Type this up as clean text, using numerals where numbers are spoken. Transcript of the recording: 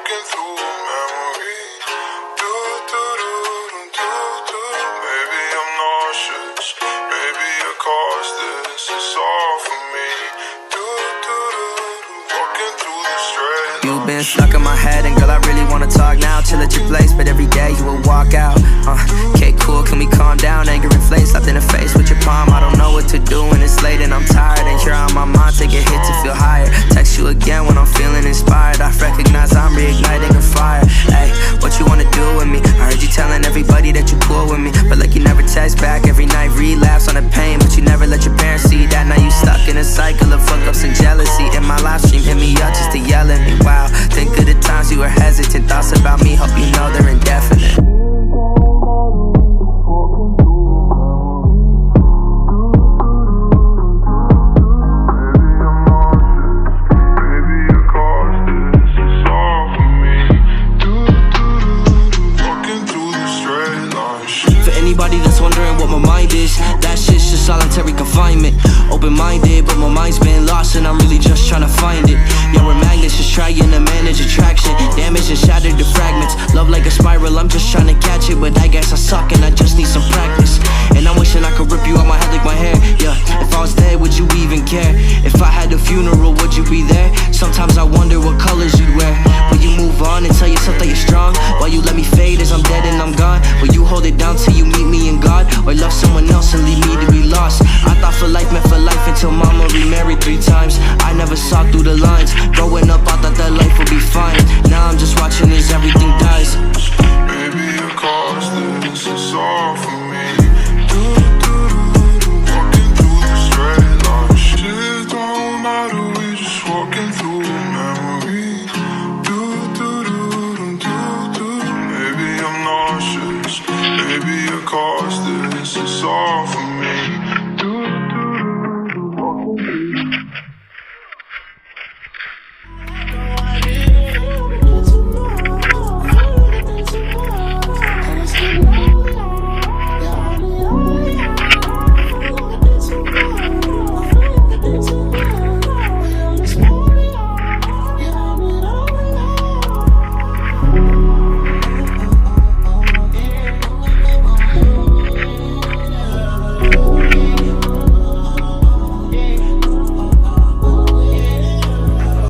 walking through memory. Do, do, do, do, do. Maybe I'm nauseous. Maybe it caused this. It's all for me. Do, do, do, do. Walking through the straight. You've been stuck in my head, and girl, I really wanna talk now. Chill at your place, but every day you would walk out. Okay, cool, can we calm down? Anger inflates, slapped in the face with your palm. I don't know what to do when it's late and I'm tired, and you're on my mind. Take a hit to feel higher. Text you again when I'm feeling inspired. I recognize I'm reigniting a fire. Hey, what you wanna do with me? I heard you telling everybody that you cool with me, but like you never text back. Every night relapse on the pain, but you never let your parents see that. Now you stuck in a cycle of fuck-ups and jealousy. In my live stream, hit me up just to yell at me. Wow, think of the times you were hesitant. Thoughts about me, hope you know they're indefinite. Anybody that's wondering what my mind is, that shit's just solitary confinement. Open-minded, but my mind's been lost, and I'm really just trying to find it. Yeah, we're magnets, just trying to manage attraction. Damage and shattered to fragments. Love like a spiral, I'm just trying to catch it, but I guess I suck and I just need some practice. And I'm wishing I could rip you out my head like my hair. Yeah, if I was dead, would you even care? If I had a funeral, would you be there? Sometimes I wonder what colors you'd wear. Will you move on and tell yourself that you're strong? While you let me fade as I'm dead and I'm gone? Will you hold it down till you meet me in God? Or love someone else and leave me to be lost? I thought for life meant for life until mama remarried 3 times. I never saw through the lines. Growing up, I thought that life would be fine. Now I'm just watching as everything